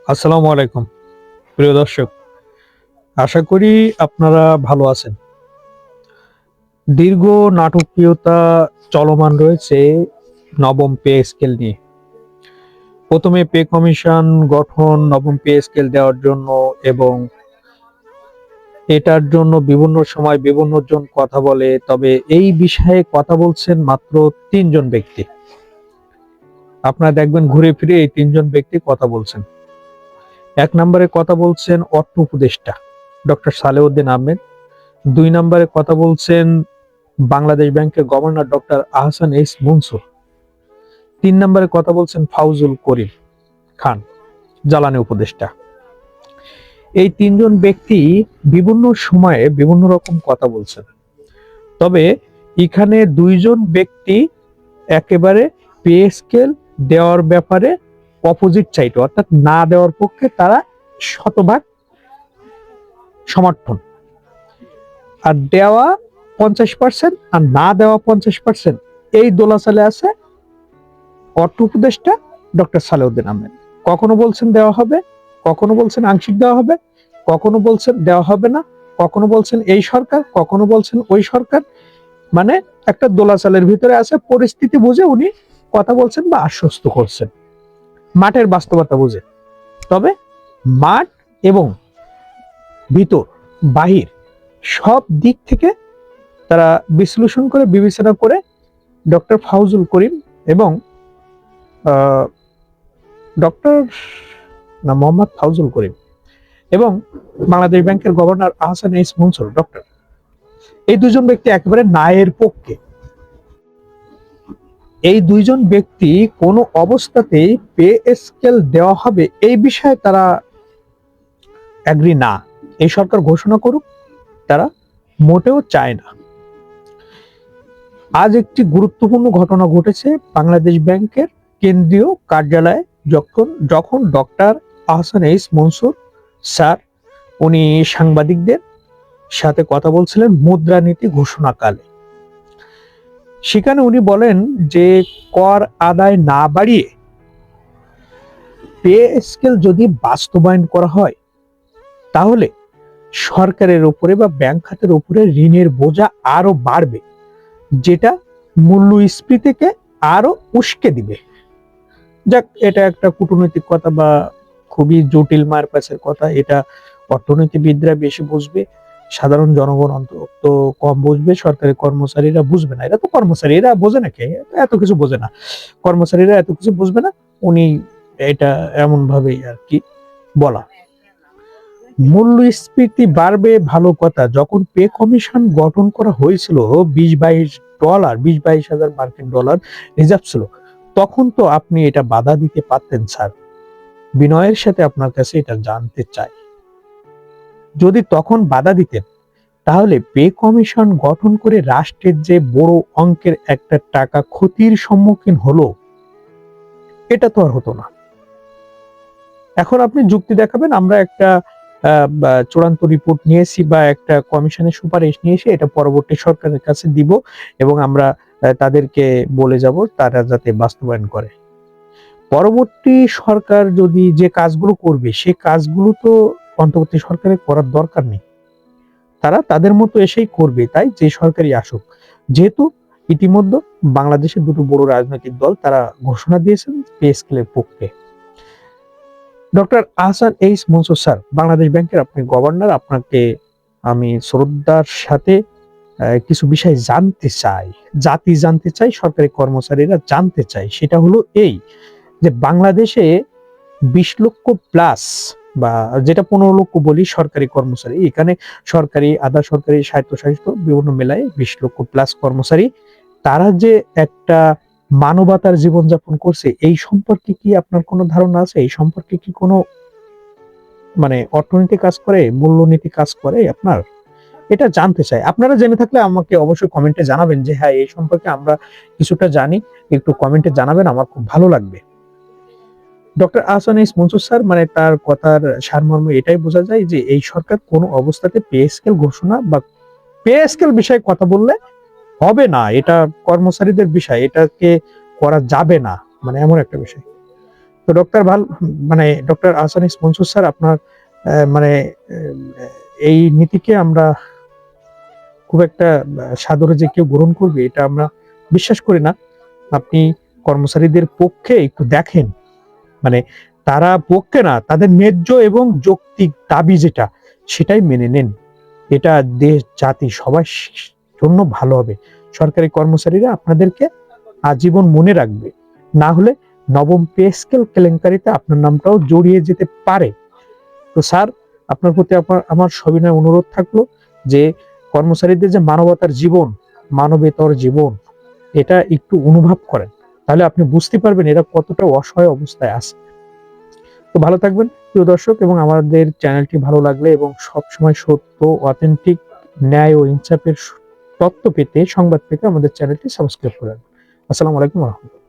আসসালামু আলাইকুম প্রিয় দর্শক, আশা করি আপনারা ভালো আছেন। দীর্ঘ নাটকীয়তা চলমান রয়েছে নবম পে স্কেল নিয়ে। প্রথমে পে কমিশন গঠন নবম পে স্কেল দেওয়ার জন্য, এবং এটার জন্য বিভিন্ন সময় বিভিন্ন জন কথা বলে, তবে এই বিষয়ে কথা বলছেন মাত্র তিনজন ব্যক্তি। আপনারা দেখবেন ঘুরে ফিরে এই তিনজন ব্যক্তি কথা বলছেন। এক নম্বরে কথা বলছেন অর্থ উপদেষ্টা ডক্টর সালেউদ্দিন আহমেদ। দুই নম্বরে কথা বলছেন বাংলাদেশ ব্যাংকের governor doctor Ahsan H Mansur. তিন নম্বরে কথা বলছেন ফাউজুল করিম খান, জ্বালানি উপদেষ্টা। এই তিনজন ব্যক্তি বিভিন্ন সময়ে বিভিন্ন রকম কথা বলছেন, তবে এখানে দুইজন ব্যক্তি একেবারে পে স্কেল দেওয়ার ব্যাপারে অপোজিট সাইড, অর্থাৎ না দেওয়ার পক্ষে তারা শতভাগ সমর্থন। আর দেওয়া 50% আর না দেওয়া 50%, এই দোলাচলে আছে অর্থ উপদেষ্টা ডক্টর সালেউদ্দিন আহমেদ। কখনো বলছেন দেওয়া হবে, কখনো বলছেন আংশিক দেওয়া হবে, কখনো বলছেন দেওয়া হবে না, কখনো বলছেন এই সরকার, কখনো বলছেন ওই সরকার। মানে একটা দোলাচালের ভিতরে আছে, পরিস্থিতি বুঝে উনি কথা বলছেন বা আশ্বস্ত করছেন মাঠের বাস্তবতা বুঝে। তবে মাঠ এবং ভিতর বাহির সব দিক থেকে তারা বিশ্লেষণ করে বিবেচনা করে ডক্টর ফাউজুল করিম এবং ডক্টর মোহাম্মদ ফাউজুল করিম এবং বাংলাদেশ ব্যাংকের governor Ahsan H Mansur doctor, এই দুজন ব্যক্তি একেবারে ন্যায়ের পক্ষে। এই দুইজন ব্যক্তি কোনো অবস্থাতেই পে স্কেল দেওয়া হবে এই বিষয়ে তারা এগ্রি না। এই সরকার ঘোষণা করুক, তারা মোটেও চায় না। আজ একটি গুরুত্বপূর্ণ ঘটনা ঘটেছে বাংলাদেশ ব্যাংকের কেন্দ্রীয় কার্যালয়ে, যখন doctor Ahsan H Mansur sir উনি সাংবাদিকদের সাথে কথা বলছিলেন মুদ্রানীতি ঘোষণাকালে। সেখানে উনি বলেন যে কর আদায় না বাড়িয়ে পে স্কেল যদি বাস্তবায়ন করা হয়, তাহলে সরকারের উপরে বা ব্যাংক খাতের উপরে ঋণের বোঝা আরো বাড়বে, যেটা মূল্যস্ফীতিকে আরো উস্কে দিবে। যাক, এটা একটা কূটনৈতিক কথা বা খুবই জটিল মারপ্যাচের কথা। এটা অর্থনীতিবিদরা বেশি বুঝবে, সাধারণ জনগণ অন্তত কম বুঝবে, সরকারি কর্মচারীরা বুঝবে না। এরা তো কর্মচারী, এরা বোঝে না, কে এত কিছু বোঝে না, কর্মচারীরা এত কিছু বুঝবে না। উনি এটা এমন ভাবে আর কি বলা। মূল্যস্ফীতি বাড়বে ভালো কথা, যখন পে কমিশন গঠন করা হয়েছিল 20-22 হাজার মার্কিন ডলার রিজার্ভ ছিল, তখন তো আপনি এটা বাধা দিতে পারতেন স্যার। বিনয়ের সাথে আপনার কাছে এটা জানতে চাই, যদি তখন বাধা দিতেন তাহলে পে কমিশন গঠন করে রাষ্ট্রের যে বড় অঙ্কের একটা টাকা ক্ষতির সম্মুখীন হলো, এটা তো আর হতো না। এখন আপনি যুক্তি দেখাবেন আমরা একটা চূড়ান্ত রিপোর্ট নিয়েছি বা একটা কমিশনের সুপারিশ নিয়েছি, এটা পরবর্তী সরকারের কাছে দিব এবং আমরা তাদেরকে বলে যাব তারা যাতে বাস্তবায়ন করে। পরবর্তী সরকার যদি যে কাজগুলো করবে, সে কাজগুলো তো অন্তর্বর্তী সরকারের করার দরকার নেই, তারা তাদের মতো এসেই করবে। তাই যে সরকারই আসুক, যেহেতু ইতিমধ্যে বাংলাদেশের দুটো বড় রাজনৈতিক দল তারা ঘোষণা দিয়েছেন পে স্কেলের পক্ষে। Doctor Ahsan H Mansur sir, Bangladesh ব্যাংকের আপনি গভর্নর, আপনাকে আমি শ্রদ্ধার সাথে কিছু বিষয় জানতে চাই, জানতে চাই, সরকারি কর্মচারীরা জানতে চাই। সেটা হলো এই যে বাংলাদেশে 20 লক্ষ প্লাস বা যেটা 15 লক্ষ বলি সরকারি কর্মচারী, এখানে সরকারি, আধা সরকারি, স্বায়ত্তশাসিত বিভিন্ন মেলায় 20 লক্ষ প্লাস কর্মচারী, তারা যে একটা মানবতার জীবনযাপন করছে, এই সম্পর্কে কি আপনার কোনো ধারণা আছে? এই সম্পর্কে কি কোনো মানে অর্থনীতি কাজ করে, মূল্যনীতি কাজ করে আপনার? এটা জানতে চাই। আপনারা জেনে থাকলে আমাকে অবশ্যই কমেন্টে জানাবেন যে হ্যাঁ, এই সম্পর্কে আমরা কিছুটা জানি। একটু কমেন্টে জানাবেন, আমার খুব ভালো লাগবে। Doctor Ahsan H Mansur sir, মানে তার কথার সারমর্ম এটাই বোঝা যায় যে এই সরকার কোনো অবস্থাতে পে স্কেল ঘোষণা বা পে স্কেল বিষয়ে কথা বললে হবে না, এটা কর্মচারীদের বিষয়, এটাকে করা যাবে না, মানে এমন একটা বিষয়। তো ডক্টর আহসানিস মনসুর স্যার, আপনার মানে এই নীতিকে আমরা খুব একটা সাদরে যে কেউ গ্রহণ করবে এটা আমরা বিশ্বাস করি না। আপনি কর্মচারীদের পক্ষে একটু দেখেন, মানে তারা পক্ষে না, তাদের ন্যায্য এবং যৌক্তিক দাবি যেটা সেটাই মেনে নেন। এটা দেশ জাতি সবার জন্য ভালো হবে। সরকারি কর্মচারীরা আপনাদেরকে আজীবন মনে রাখবে, না হলে নবম পে স্কেল কেলেঙ্কারিতে আপনার নামটাও জড়িয়ে যেতে পারে। তো স্যার, আপনার প্রতি আমার সবিনয় অনুরোধ থাকলো যে কর্মচারীদের যে মানবতার জীবন, মানবেতর জীবন, এটা একটু অনুভব করেন, তাহলে আপনি বুঝতে পারবেন এরা কতটা অসহায় অবস্থায় আছে। তো ভালো থাকবেন প্রিয় দর্শক, এবং আমাদের চ্যানেলটি ভালো লাগলে এবং সবসময় সত্য, অথেন্টিক, ন্যায় ও ইনসাফের তথ্য পেতে, সংবাদ পেতে আমাদের চ্যানেলটি সাবস্ক্রাইব করেন। আসসালামু আলাইকুম ওয়া রাহমাতুল্লাহ।